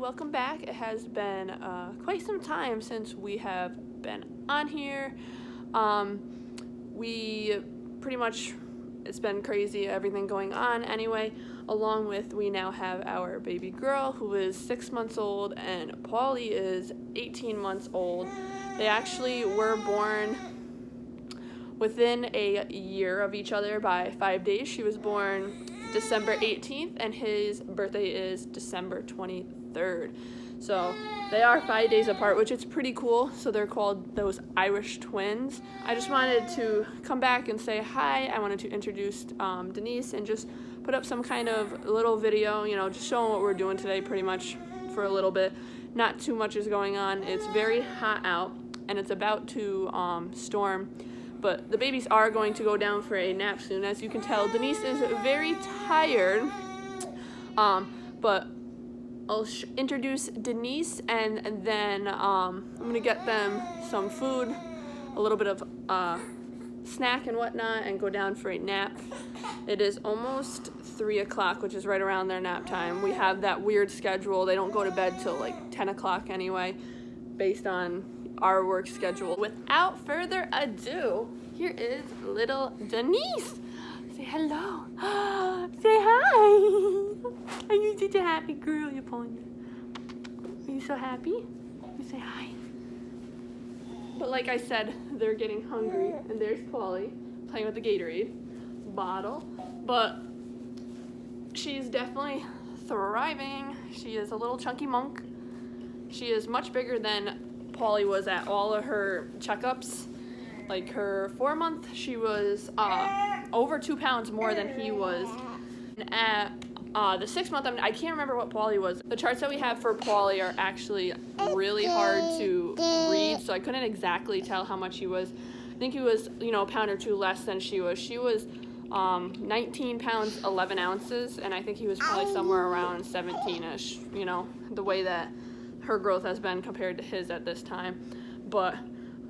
welcome back. It has been quite some time since we have been on here. We pretty much, it's been crazy, everything going on anyway, along with we now have our baby girl who is 6 months old and Paulie is 18 months old. They actually were born within a year of each other by 5 days. She was born December 18th and his birthday is December 23rd. So they are 5 days apart, which is pretty cool. So they're called those Irish twins. I just wanted to come back and say hi. I wanted to introduce Denise and just put up some kind of little video, just showing what we're doing today pretty much for a little bit. Not too much is going on. It's very hot out and it's about to storm. But the babies are going to go down for a nap soon. As you can tell, Denise is very tired. But I'll introduce Denise and then I'm going to get them some food, a little bit of snack and whatnot, and go down for a nap. It is almost 3 o'clock, which is right around their nap time. We have that weird schedule. They don't go to bed till like 10 o'clock anyway, based on our work schedule. Without further ado, here is little Denise. Say hello. Say hi. Are you such a happy girl, you pony? Are you so happy? You say hi. But like I said, they're getting hungry, and there's Paulie playing with the Gatorade bottle. But she's definitely thriving. She is a little chunky monk. She is much bigger than Paulie was at all of her checkups. Like her 4 month, she was over 2 pounds more than he was. And at the 6 month, I can't remember what Paulie was. The charts that we have for Paulie are actually really hard to read, so I couldn't exactly tell how much he was. I think he was, a pound or two less than she was. She was 19 pounds, 11 ounces, and I think he was probably somewhere around 17-ish, the way that her growth has been compared to his at this time. But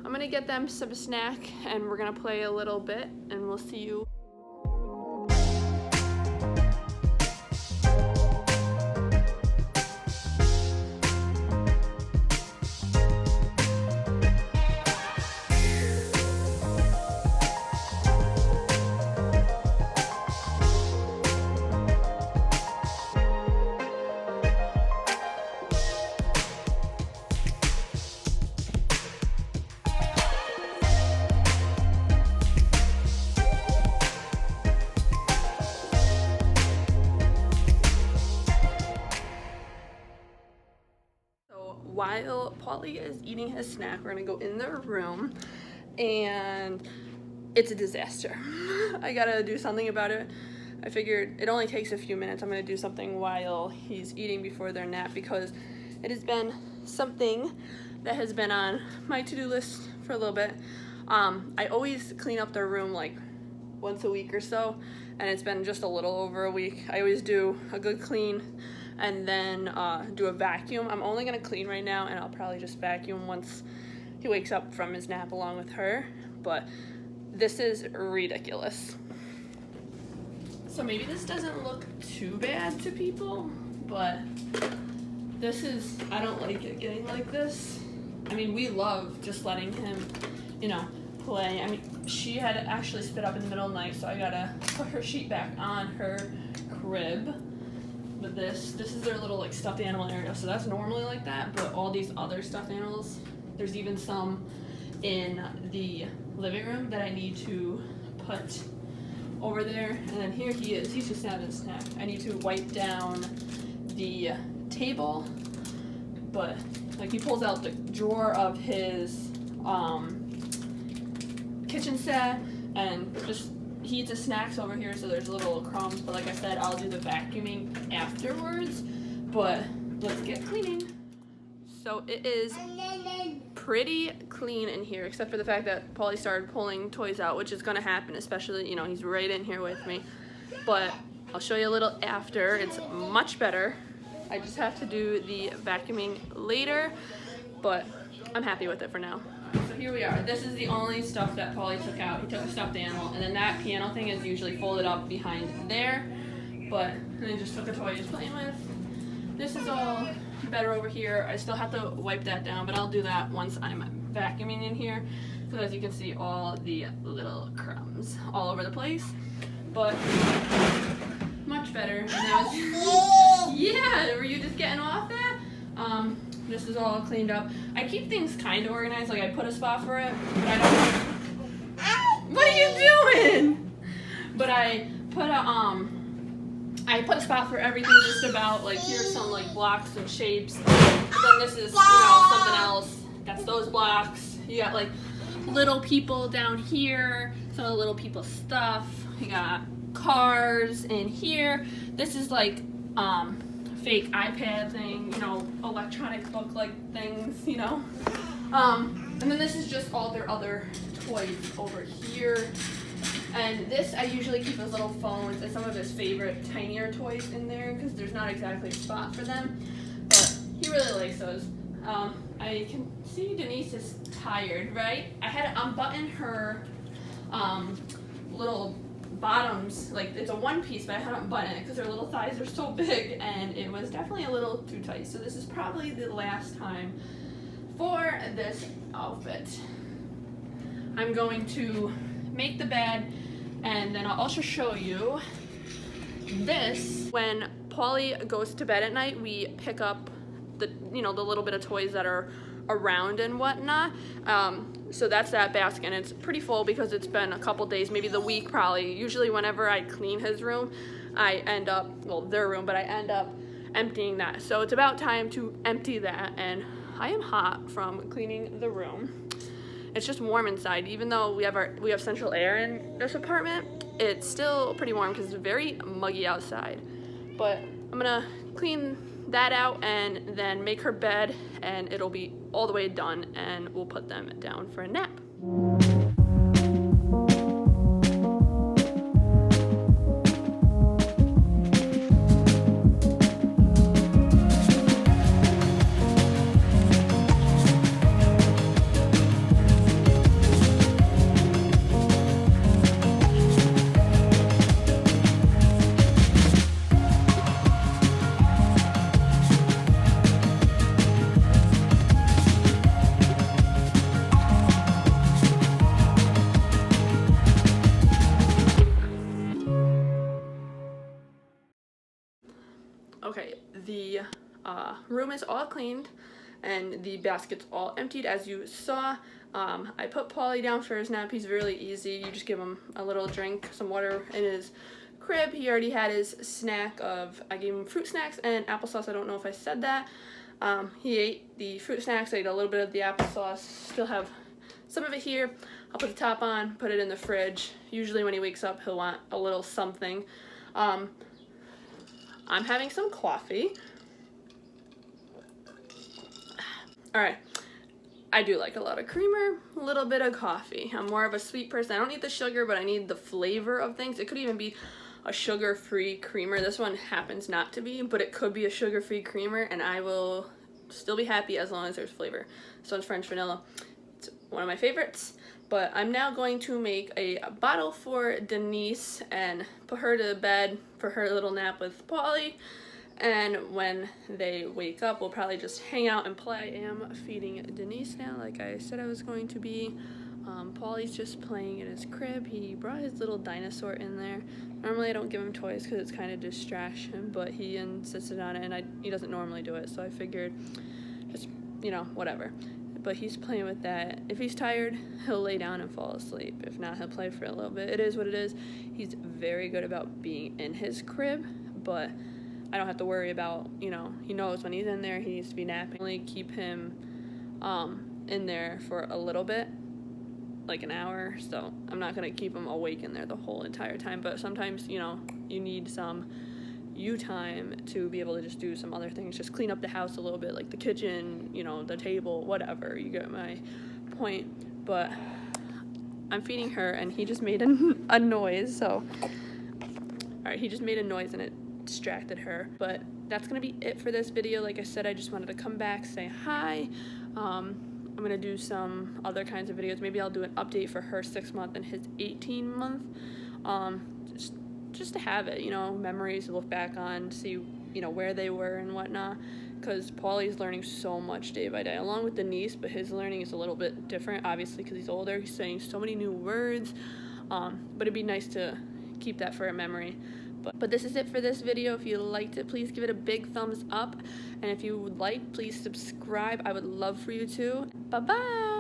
I'm gonna get them some snack and we're gonna play a little bit and we'll see you. While Paulie is eating his snack, we're gonna go in their room and it's a disaster. I gotta do something about it. I figured it only takes a few minutes. I'm gonna do something while he's eating before their nap because it has been something that has been on my to-do list for a little bit. I always clean up their room like once a week or so, and it's been just a little over a week. I always do a good clean and then do a vacuum. I'm only gonna clean right now and I'll probably just vacuum once he wakes up from his nap along with her, but this is ridiculous. So maybe this doesn't look too bad to people, but this is, I don't like it getting like this. I mean, we love just letting him, play. I mean, she had actually spit up in the middle of the night, so I gotta put her sheet back on her crib. But this is their little stuffed animal area, so that's normally like that, but all these other stuffed animals, there's even some in the living room that I need to put over there. And then here he is, he's just having a snack. I need to wipe down the table, but he pulls out the drawer of his kitchen set and just he eats his snacks over here, so there's little crumbs, but like I said, I'll do the vacuuming afterwards, but let's get cleaning. So it is pretty clean in here, except for the fact that Paulie started pulling toys out, which is gonna happen, especially, he's right in here with me, but I'll show you a little after. It's much better. I just have to do the vacuuming later, but I'm happy with it for now. So here we are. This is the only stuff that Paulie took out. He took a stuffed animal, and then that piano thing is usually folded up behind there, but and then just took a toy he's playing with. This is all better over here. I still have to wipe that down, but I'll do that once I'm vacuuming in here, because as you can see, all the little crumbs all over the place. But much better. Now yeah, were you just getting off that? This is all cleaned up. I keep things kind of organized, like I put a spot for it, but I don't. What are you doing? But I put a spot for everything, just about. Like here's some like blocks and shapes. Then this is, something else. That's those blocks. You got like little people down here, some of the little people stuff. You got cars in here. This is like fake iPad thing, electronic book like things, and then this is just all their other toys over here. And this I usually keep his little phones and some of his favorite tinier toys in there, because there's not exactly a spot for them, but he really likes those. I can see Denise is tired, right? I had to unbutton her little bottoms. Like, it's a one piece, but I had to unbutton it because her little thighs are so big, and it was definitely a little too tight. So this is probably the last time for this outfit. I'm going to make the bed, and then I'll also show you this. When Paulie goes to bed at night, we pick up the little bit of toys that are around and whatnot. So that's that basket, and it's pretty full because it's been a couple days, maybe the week probably. Usually whenever I clean his room, I end up, their room, but I end up emptying that. So it's about time to empty that, and I am hot from cleaning the room. It's just warm inside. Even though we have central air in this apartment, it's still pretty warm because it's very muggy outside. But I'm gonna clean that out and then make her bed, and it'll be all the way done, and we'll put them down for a nap. Okay, the room is all cleaned and the basket's all emptied, as you saw. I put Paulie down for his nap. He's really easy. You just give him a little drink, some water in his crib. He already had his snack I gave him fruit snacks and applesauce. I don't know if I said that. He ate the fruit snacks, I ate a little bit of the applesauce. Still have some of it here. I'll put the top on, put it in the fridge. Usually when he wakes up, he'll want a little something. I'm having some coffee. All right, I do like a lot of creamer, a little bit of coffee. I'm more of a sweet person. I don't need the sugar, but I need the flavor of things. It could even be a sugar-free creamer. This one happens not to be, but it could be a sugar-free creamer, and I will still be happy as long as there's flavor. This one's French vanilla. It's one of my favorites. But I'm now going to make a bottle for Denise and put her to bed for her little nap with Paulie. And when they wake up, we'll probably just hang out and play. I am feeding Denise now, like I said I was going to be. Paulie's just playing in his crib. He brought his little dinosaur in there. Normally I don't give him toys because it's kind of distraction, but he insisted on it, and he doesn't normally do it, so I figured just, whatever. But he's playing with that. If he's tired, he'll lay down and fall asleep. If not, he'll play for a little bit. It is what it is. He's very good about being in his crib, but I don't have to worry about, he knows when he's in there, he needs to be napping. Only keep him in there for a little bit, like an hour, so I'm not going to keep him awake in there the whole entire time. But sometimes, you need some you time to be able to just do some other things, just clean up the house a little bit, like the kitchen, the table, whatever. You get my point. But I'm feeding her, and he just made a noise, so alright, he just made a noise and it distracted her. But that's gonna be it for this video. Like I said, I just wanted to come back, say hi. I'm gonna do some other kinds of videos. Maybe I'll do an update for her 6-month and his 18-month. Just to have it, memories to look back on, see, where they were and whatnot. because Paulie's learning so much day by day, along with Denise, but his learning is a little bit different, obviously, because he's older. He's saying so many new words, but it'd be nice to keep that for a memory. But this is it for this video. If you liked it, please give it a big thumbs up, and if you would like, please subscribe. I would love for you to. Bye-bye!